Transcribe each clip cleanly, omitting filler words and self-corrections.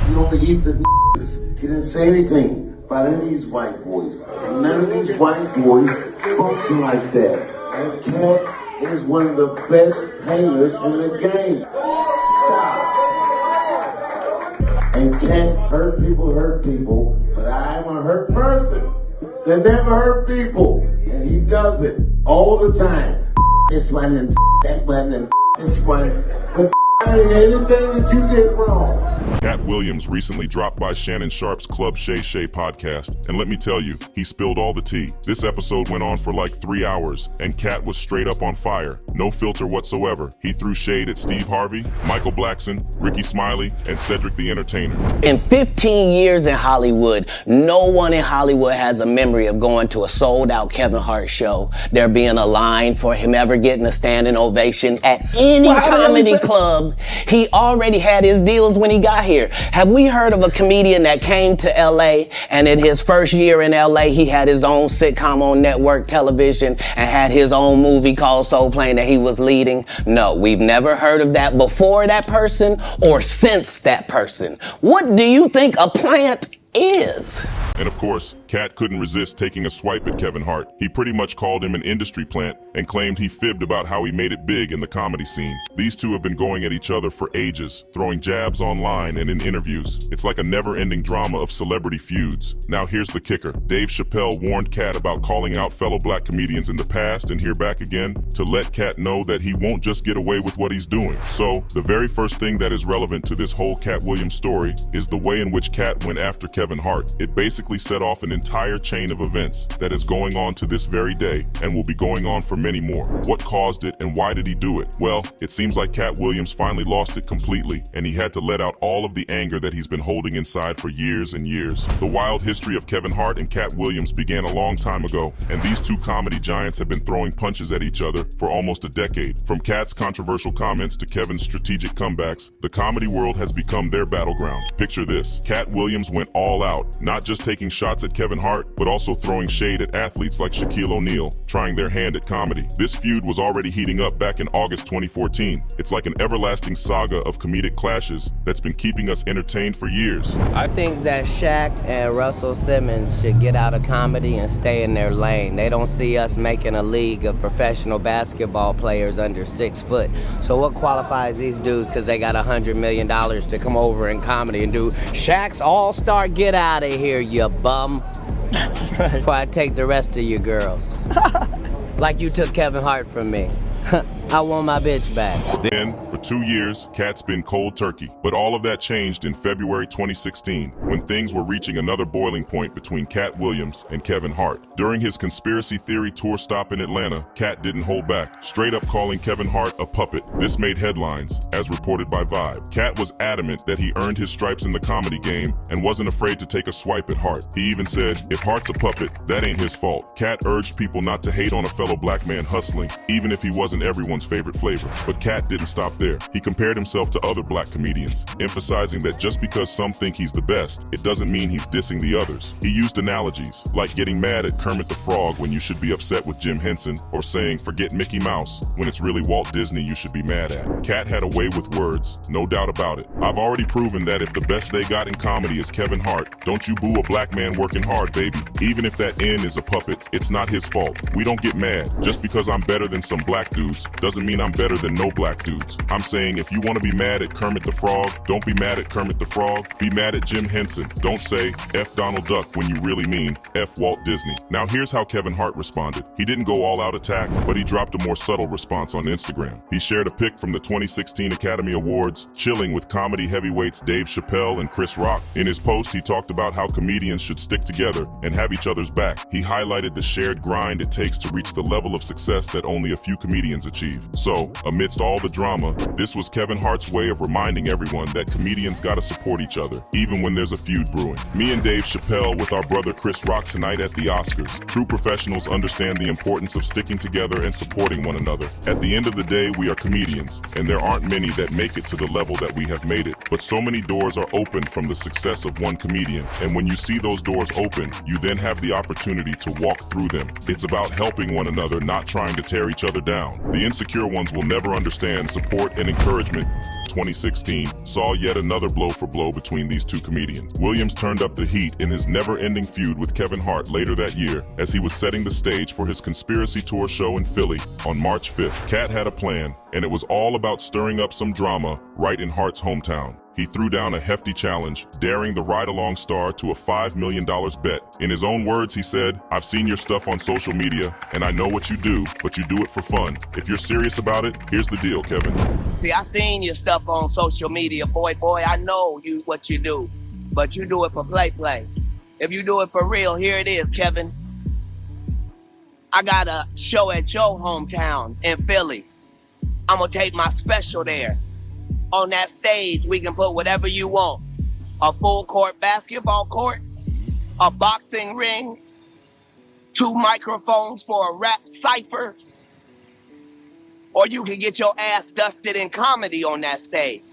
You don't eat the He didn't say anything about any of these white boys. And none of these white boys function like that. And Katt is one of the best painters in the game. Stop. And Katt hurt people, but I am a hurt person that never hurt people. And he does it all the time. This one and that one and this one. But anything that you did wrong. Katt Williams recently dropped by Shannon Sharpe's Club Shay Shay podcast, and let me tell you, he spilled all the tea. This episode went on for like 3 hours, and Katt was straight up on fire. No filter whatsoever. He threw shade at Steve Harvey, Michael Blackson, Rickey Smiley, and Cedric the Entertainer. In 15 years in Hollywood, no one in Hollywood has a memory of going to a sold-out Kevin Hart show, there being a line for him ever getting a standing ovation at any comedy club. He already had his deals when he got here. Have we heard of a comedian that came to LA and in his first year in LA, he had his own sitcom on network television and had his own movie called Soul Plane that he was leading? No, we've never heard of that before that person or since that person. What do you think a plant is? And of course, Katt couldn't resist taking a swipe at Kevin Hart. He pretty much called him an industry plant and claimed he fibbed about how he made it big in the comedy scene. These two have been going at each other for ages, throwing jabs online and in interviews. It's like a never-ending drama of celebrity feuds. Now here's the kicker. Dave Chapelle warned Katt about calling out fellow black comedians in the past and here back again to let Katt know that he won't just get away with what he's doing. So, the very first thing that is relevant to this whole Katt Williams story is the way in which Katt went after Kevin Hart. It basically set off an entire chain of events that is going on to this very day and will be going on for many more. What caused it and why did he do it? Well, it seems like Katt Williams finally lost it completely and he had to let out all of the anger that he's been holding inside for years and years. The wild history of Kevin Hart and Katt Williams began a long time ago, and these two comedy giants have been throwing punches at each other for almost a decade. From Katt's controversial comments to Kevin's strategic comebacks, the comedy world has become their battleground. Picture this. Katt Williams went all out, not just taking shots at Kevin Hart, but also throwing shade at athletes like Shaquille O'Neal, trying their hand at comedy. This feud was already heating up back in August 2014. It's like an everlasting saga of comedic clashes that's been keeping us entertained for years. I think that Shaq and Russell Simmons should get out of comedy and stay in their lane. They don't see us making a league of professional basketball players under 6 foot. So what qualifies these dudes because they got $100 million to come over in comedy and do Shaq's All-Star Get Out of Here, you bum. That's right. Before I take the rest of you girls. Like you took Kevin Hart from me. I want my bitch back. Then, for 2 years, Katt's been cold turkey. But all of that changed in February 2016, when things were reaching another boiling point between Katt Williams and Kevin Hart. During his conspiracy theory tour stop in Atlanta, Katt didn't hold back, straight up calling Kevin Hart a puppet. This made headlines, as reported by Vibe. Katt was adamant that he earned his stripes in the comedy game and wasn't afraid to take a swipe at Hart. He even said, if Hart's a puppet, that ain't his fault. Katt urged people not to hate on a fellow black man hustling, even if he wasn't everyone's favorite flavor. But Katt didn't stop there. He compared himself to other black comedians, emphasizing that just because some think he's the best, it doesn't mean he's dissing the others. He used analogies, like getting mad at Kermit the Frog when you should be upset with Jim Henson, or saying forget Mickey Mouse when it's really Walt Disney you should be mad at. Katt had a way with words, no doubt about it. I've already proven that if the best they got in comedy is Kevin Hart, don't you boo a black man working hard, baby. Even if that N is a puppet, it's not his fault. We don't get mad. Just because I'm better than some black dudes doesn't mean I'm better than no black dudes. I'm saying if you want to be mad at Kermit the Frog, don't be mad at Kermit the Frog, be mad at Jim Henson. Don't say F Donald Duck when you really mean F Walt Disney. Now here's how Kevin Hart responded. He didn't go all out attack, but he dropped a more subtle response on Instagram. He shared a pic from the 2016 Academy Awards, chilling with comedy heavyweights Dave Chapelle and Chris Rock. In his post, he talked about how comedians should stick together and have each other's back. He highlighted the shared grind it takes to reach the level of success that only a few comedians achieve. So, amidst all the drama, this was Kevin Hart's way of reminding everyone that comedians gotta support each other, even when there's a feud brewing. Me and Dave Chapelle with our brother Chris Rock tonight at the Oscars. True professionals understand the importance of sticking together and supporting one another. At the end of the day, we are comedians, and there aren't many that make it to the level that we have made it. But so many doors are opened from the success of one comedian, and when you see those doors open, you then have the opportunity to walk through them. It's about helping one another, not trying to tear each other down. The insecure ones will never understand support and encouragement. 2016 saw yet another blow for blow between these two comedians. Williams turned up the heat in his never-ending feud with Kevin Hart later that year as he was setting the stage for his Conspiracy Tour show in Philly on March 5th. Katt had a plan, and it was all about stirring up some drama right in Hart's hometown. He threw down a hefty challenge, daring the ride-along star to a $5 million bet. In his own words, he said, "I've seen your stuff on social media, and I know what you do, but you do it for fun. If you're serious about it, here's the deal, Kevin." See, I seen your stuff on social media, boy, I know what you do, but you do it for play. If you do it for real, here it is, Kevin. I got a show at your hometown in Philly. I'm gonna tape my special there. On that stage, we can put whatever you want. A full court basketball court, a boxing ring, 2 microphones for a rap cipher, or you can get your ass dusted in comedy on that stage.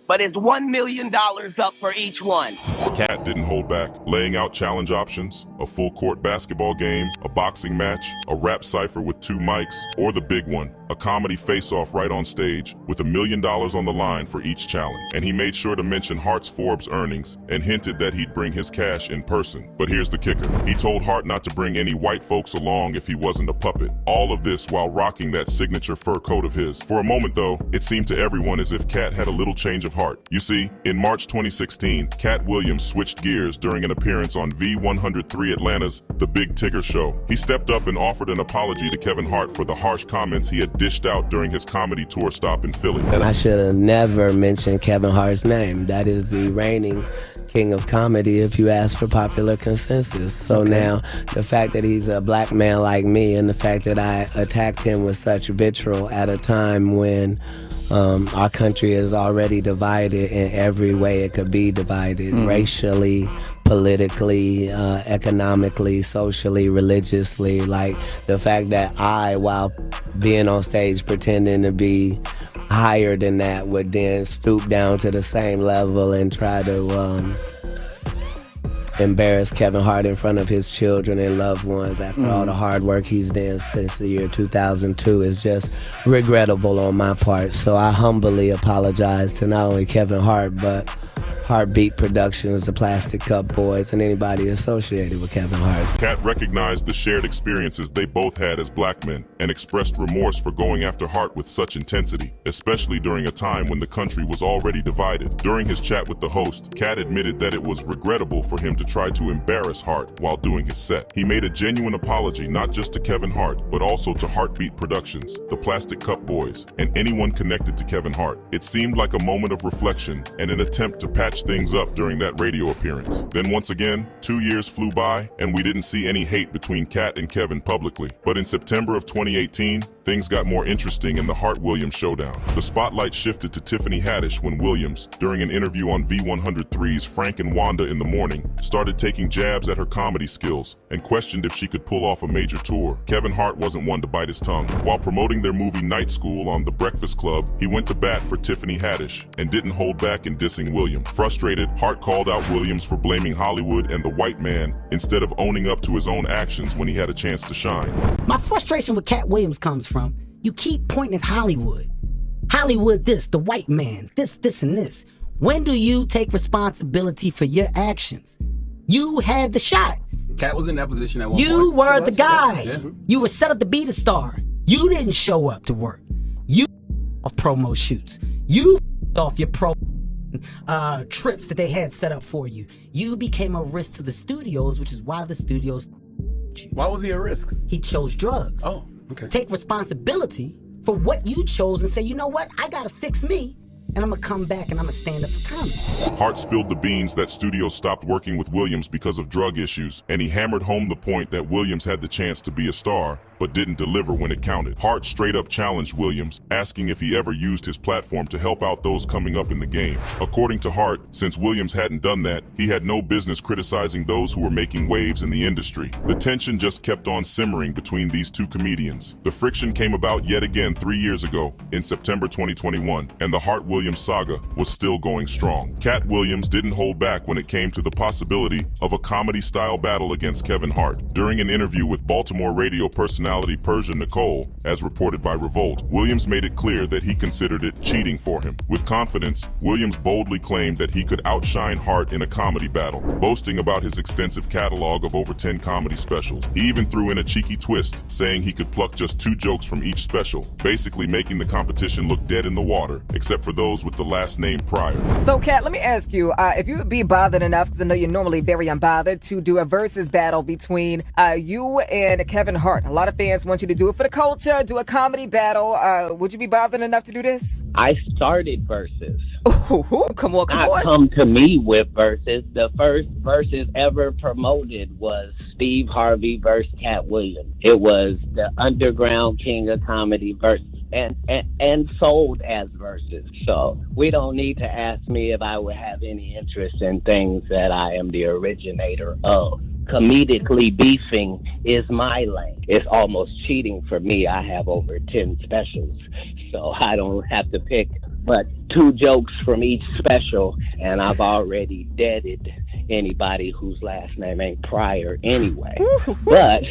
But it's $1 million up for each one. Katt didn't hold back, laying out challenge options, a full court basketball game, a boxing match, a rap cipher with 2 mics, or the big one, a comedy face-off right on stage with $1 million on the line for each challenge. And he made sure to mention Hart's Forbes earnings and hinted that he'd bring his cash in person. But here's the kicker. He told Hart not to bring any white folks along if he wasn't a puppet. All of this while rocking that signature fur coat of his. For a moment though, it seemed to everyone as if Katt had a little change of heart. You see, in March 2016, Katt Williams switched gears during an appearance on V103 Atlanta's The Big Tigger Show. He stepped up and offered an apology to Kevin Hart for the harsh comments he had dished out during his comedy tour stop in Philly. I should have never mentioned Kevin Hart's name. That is the reigning king of comedy if you ask for popular consensus. So now, the fact that he's a black man like me and the fact that I attacked him with such vitriol at a time when our country is already divided in every way it could be divided, racially, politically, economically, socially, religiously. Like the fact that I, while being on stage pretending to be higher than that, would then stoop down to the same level and try to embarrass Kevin Hart in front of his children and loved ones after all the hard work he's done since the year 2002 is just regrettable on my part. So I humbly apologize to not only Kevin Hart, but Heartbeat Productions, the Plastic Cup Boys, and anybody associated with Kevin Hart. Katt recognized the shared experiences they both had as black men and expressed remorse for going after Hart with such intensity, especially during a time when the country was already divided. During his chat with the host, Katt admitted that it was regrettable for him to try to embarrass Hart while doing his set. He made a genuine apology not just to Kevin Hart, but also to Heartbeat Productions, the Plastic Cup Boys, and anyone connected to Kevin Hart. It seemed like a moment of reflection and an attempt to patch things up during that radio appearance. Then once again, 2 years flew by and we didn't see any hate between Katt and Kevin publicly. But in September of 2018, things got more interesting in the Hart-Williams showdown. The spotlight shifted to Tiffany Haddish when Williams, during an interview on V103's Frank and Wanda in the Morning, started taking jabs at her comedy skills and questioned if she could pull off a major tour. Kevin Hart wasn't one to bite his tongue. While promoting their movie Night School on The Breakfast Club, he went to bat for Tiffany Haddish and didn't hold back in dissing Williams. Frustrated, Hart called out Williams for blaming Hollywood and the white man instead of owning up to his own actions when he had a chance to shine. My frustration with Katt Williams comes from, you keep pointing at Hollywood. Hollywood this, the white man, this, and this. When do you take responsibility for your actions? You had the shot. Katt was in that position at one point. You were the guy. Yeah. You were set up to be the star. You didn't show up to work. You off promo shoots. You off your trips that they had set up for you. You became a risk to the studios, which is why the studios. Why was he a risk? He chose drugs. Oh, okay. Take responsibility for what you chose and say, you know what, I gotta fix me, and I'm gonna come back and I'm gonna stand up for comedy. Hart spilled the beans that studios stopped working with Williams because of drug issues, and he hammered home the point that Williams had the chance to be a star, but didn't deliver when it counted. Hart straight up challenged Williams, asking if he ever used his platform to help out those coming up in the game. According to Hart, since Williams hadn't done that, he had no business criticizing those who were making waves in the industry. The tension just kept on simmering between these two comedians. The friction came about yet again 3 years ago, in September 2021, and the Hart-Williams saga was still going strong. Katt Williams didn't hold back when it came to the possibility of a comedy-style battle against Kevin Hart. During an interview with Baltimore radio personality personality Persia Nicole, as reported by Revolt, Williams made it clear that he considered it cheating for him. With confidence, Williams boldly claimed that he could outshine Hart in a comedy battle, boasting about his extensive catalog of over 10 comedy specials. He even threw in a cheeky twist, saying he could pluck just 2 jokes from each special, basically making the competition look dead in the water, except for those with the last name prior. So, Katt, let me ask you, if you would be bothered enough, because I know you're normally very unbothered, to do a versus battle between you and Kevin Hart. A lot of fans want you to do it for the culture, do a comedy battle. Would you be bothered enough to do this? I started versus. Ooh, come on. Come to me with versus. The first versus ever promoted was Steve Harvey versus Katt Williams. It was the underground king of comedy versus and sold as versus. So we don't need to ask me if I would have any interest in things that I am the originator of. Comedically beefing is my lane. It's almost cheating for me. I have over 10 specials, so I don't have to pick but 2 jokes from each special, and I've already deaded anybody whose last name ain't Pryor anyway. But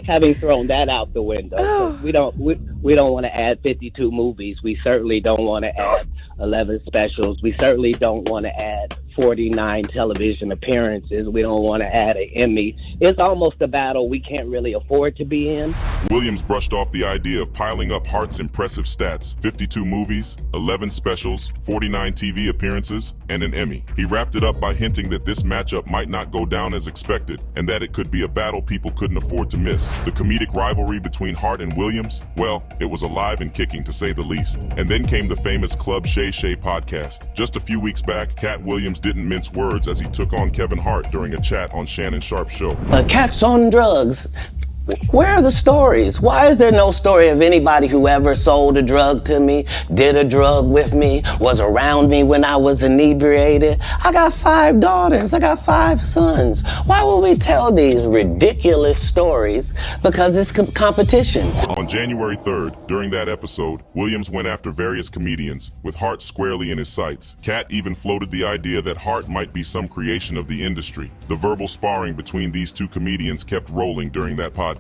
having thrown that out the window, we don't want to add 52 movies. We certainly don't want to add 11 specials. We certainly don't want to add 49 television appearances. We don't want to add an Emmy. It's almost a battle we can't really afford to be in. Williams brushed off the idea of piling up Hart's impressive stats: 52 movies, 11 specials, 49 TV appearances, and an Emmy. He wrapped it up by hinting that this matchup might not go down as expected, and that it could be a battle people couldn't afford to miss. The comedic rivalry between Hart and Williams, well, it was alive and kicking to say the least. And then came the famous Club Shay Shay podcast. Just a few weeks back, Katt Williams didn't mince words as he took on Kevin Hart during a chat on Shannon Sharpe's show. Katt's on drugs. Where are the stories? Why is there no story of anybody who ever sold a drug to me, did a drug with me, was around me when I was inebriated? I got 5 daughters. I got 5 sons. Why would we tell these ridiculous stories? Because it's competition. On January 3rd, during that episode, Williams went after various comedians, with Hart squarely in his sights. Katt even floated the idea that Hart might be some creation of the industry. The verbal sparring between these 2 comedians kept rolling during that podcast.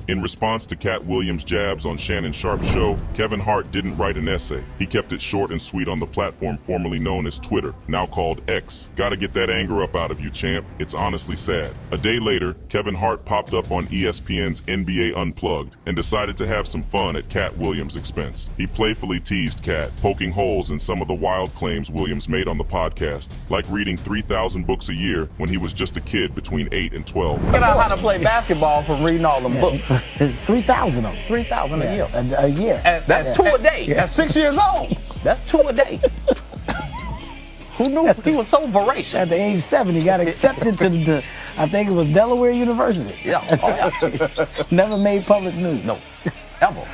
In response to Katt Williams' jabs on Shannon Sharpe's show, Kevin Hart didn't write an essay. He kept it short and sweet on the platform formerly known as Twitter, now called X. Gotta get that anger up out of you, champ. It's honestly sad. A day later, Kevin Hart popped up on ESPN's NBA Unplugged and decided to have some fun at Katt Williams' expense. He playfully teased Katt, poking holes in some of the wild claims Williams made on the podcast, like reading 3,000 books a year when he was just a kid between 8 and 12. Figured out how to play basketball from reading all them books. 3,000 of them. 3,000 a year. A year. And that's 2 a day. Yeah. At 6 years old. That's 2 a day. Who knew he was so voracious? At the age 7, he got accepted to I think it was Delaware University. Yeah. Oh, yeah. Never made public news. No. Ever.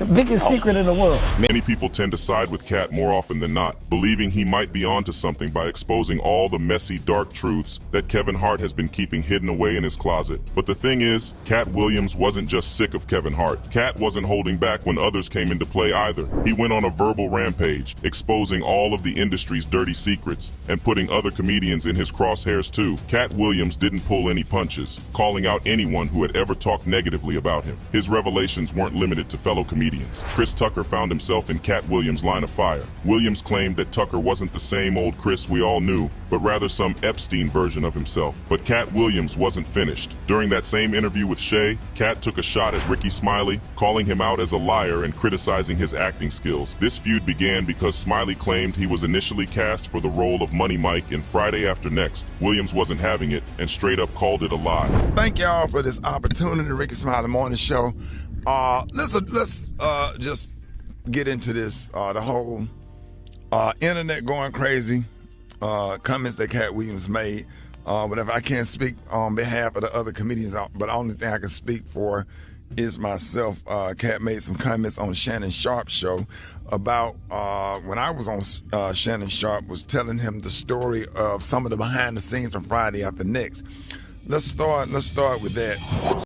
The biggest secret in the world. Many people tend to side with Katt more often than not, believing he might be onto something by exposing all the messy, dark truths that Kevin Hart has been keeping hidden away in his closet. But the thing is, Katt Williams wasn't just sick of Kevin Hart. Katt wasn't holding back when others came into play either. He went on a verbal rampage, exposing all of the industry's dirty secrets and putting other comedians in his crosshairs too. Katt Williams didn't pull any punches, calling out anyone who had ever talked negatively about him. His revelations weren't limited to fellow comedians. Chris Tucker found himself in Katt Williams' line of fire. Williams claimed that Tucker wasn't the same old Chris we all knew, but rather some Epstein version of himself. But Katt Williams wasn't finished. During that same interview with Shay, Katt took a shot at Rickey Smiley, calling him out as a liar and criticizing his acting skills. This feud began because Smiley claimed he was initially cast for the role of Money Mike in Friday After Next. Williams wasn't having it and straight up called it a lie. Thank y'all for this opportunity, Rickey Smiley Morning Show. Let's just get into this. The whole internet going crazy, comments that Katt Williams made. Whatever. I can't speak on behalf of the other comedians, but the only thing I can speak for is myself. Katt made some comments on Shannon Sharpe's show about when I was on Shannon Sharpe was telling him the story of some of the behind the scenes from Friday After Next. let's start with that.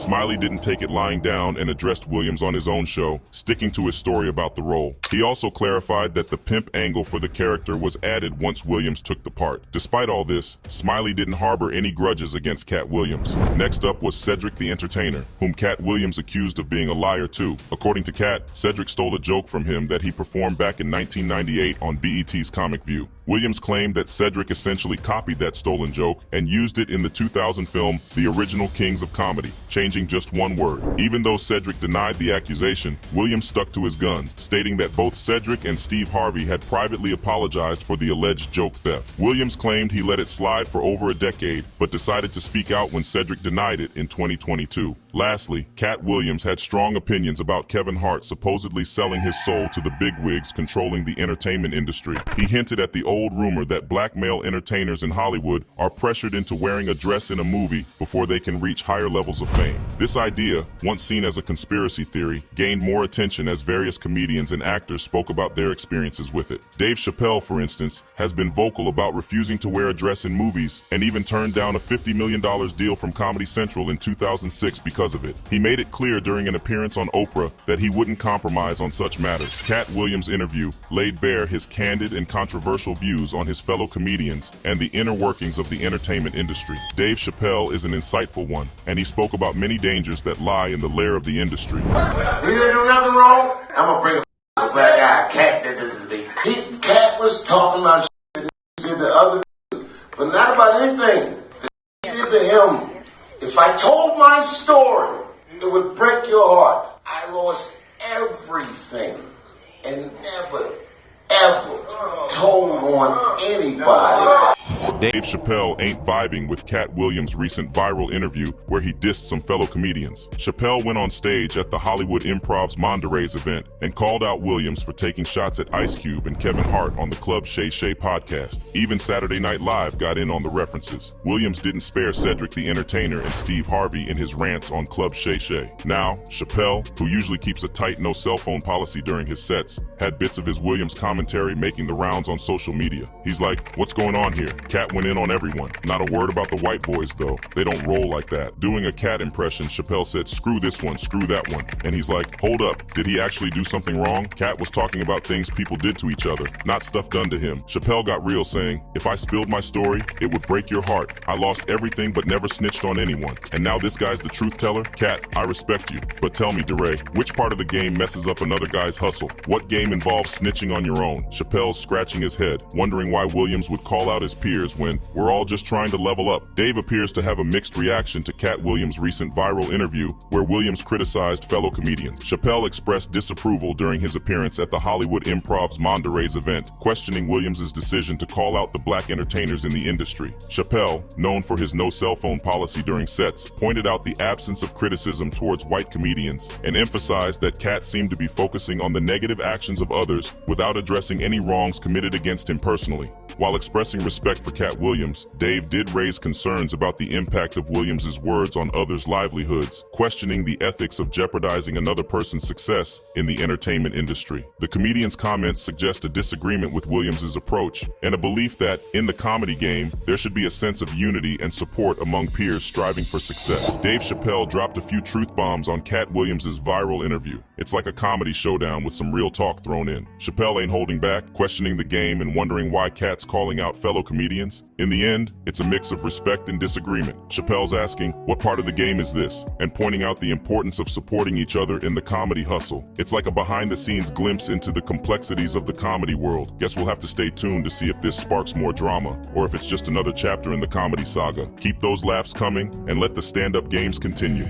Smiley didn't take it lying down and addressed Williams on his own show, sticking to his story about the role. He also clarified that the pimp angle for the character was added once Williams took the part. Despite all this, Smiley didn't harbor any grudges against Katt Williams. Next up was Cedric the Entertainer, whom Katt Williams accused of being a liar too. According to Katt, Cedric stole a joke from him that he performed back in 1998 on BET's Comic View. Williams claimed that Cedric essentially copied that stolen joke and used it in the 2000 film The Original Kings of Comedy, changing just one word. Even though Cedric denied the accusation, Williams stuck to his guns, stating that both Cedric and Steve Harvey had privately apologized for the alleged joke theft. Williams claimed he let it slide for over a decade, but decided to speak out when Cedric denied it in 2022. Lastly, Katt Williams had strong opinions about Kevin Hart supposedly selling his soul to the bigwigs controlling the entertainment industry. He hinted at the old rumor that black male entertainers in Hollywood are pressured into wearing a dress in a movie before they can reach higher levels of fame. This idea, once seen as a conspiracy theory, gained more attention as various comedians and actors spoke about their experiences with it. Dave Chapelle, for instance, has been vocal about refusing to wear a dress in movies and even turned down a $50 million deal from Comedy Central in 2006 because of it. He made it clear during an appearance on Oprah that he wouldn't compromise on such matters. Katt Williams' interview laid bare his candid and controversial views on his fellow comedians and the inner workings of the entertainment industry. Dave Chapelle is an insightful one, and he spoke about many dangers that lie in the lair of the industry. He didn't do nothing wrong. I'm gonna bring a fat guy, Katt, that did to me. Katt was talking about shit that he did to other niggas, but not about anything that he did to him. If I told my story, it would break your heart. I lost everything and never, ever told on anybody. Dave Chapelle ain't vibing with Katt Williams' recent viral interview where he dissed some fellow comedians. Chapelle went on stage at the Hollywood Improv's Monterey's event and called out Williams for taking shots at Ice Cube and Kevin Hart on the Club Shay Shay podcast. Even Saturday Night Live got in on the references. Williams didn't spare Cedric the Entertainer and Steve Harvey in his rants on Club Shay Shay. Now, Chapelle, who usually keeps a tight no cell phone policy during his sets, had bits of his Williams commentary making the rounds on social media. He's like, "What's going on here?" Katt went in on everyone. Not a word about the white boys though. They don't roll like that. Doing a Katt impression, Chapelle said, "Screw this one, screw that one." And he's like, "Hold up, did he actually do something wrong?" Katt was talking about things people did to each other, not stuff done to him. Chapelle got real, saying, "If I spilled my story, it would break your heart. I lost everything but never snitched on anyone. And now this guy's the truth teller? Katt, I respect you. But tell me, DeRay, which part of the game messes up another guy's hustle? What game involves snitching on your own?" Chapelle's scratching his head, wondering why Williams would call out his peers when we're all just trying to level up. Dave appears to have a mixed reaction to Katt Williams' recent viral interview where Williams criticized fellow comedians. Chapelle expressed disapproval during his appearance at the Hollywood Improv's Monterey's event, questioning Williams' decision to call out the black entertainers in the industry. Chapelle, known for his no cell phone policy during sets, pointed out the absence of criticism towards white comedians and emphasized that Katt seemed to be focusing on the negative actions of others without addressing any wrongs committed against him personally. While expressing respect for Katt Williams, Dave did raise concerns about the impact of Williams' words on others' livelihoods, questioning the ethics of jeopardizing another person's success in the entertainment industry. The comedian's comments suggest a disagreement with Williams' approach and a belief that, in the comedy game, there should be a sense of unity and support among peers striving for success. Dave Chapelle dropped a few truth bombs on Katt Williams' viral interview. It's like a comedy showdown with some real talk thrown in. Chapelle ain't holding back, questioning the game and wondering why Katt's calling out fellow comedians. In the end, it's a mix of respect and disagreement. Chapelle's asking, "What part of the game is this?" and pointing out the importance of supporting each other in the comedy hustle. It's like a behind-the-scenes glimpse into the complexities of the comedy world. Guess we'll have to stay tuned to see if this sparks more drama, or if it's just another chapter in the comedy saga. Keep those laughs coming, and let the stand-up games continue.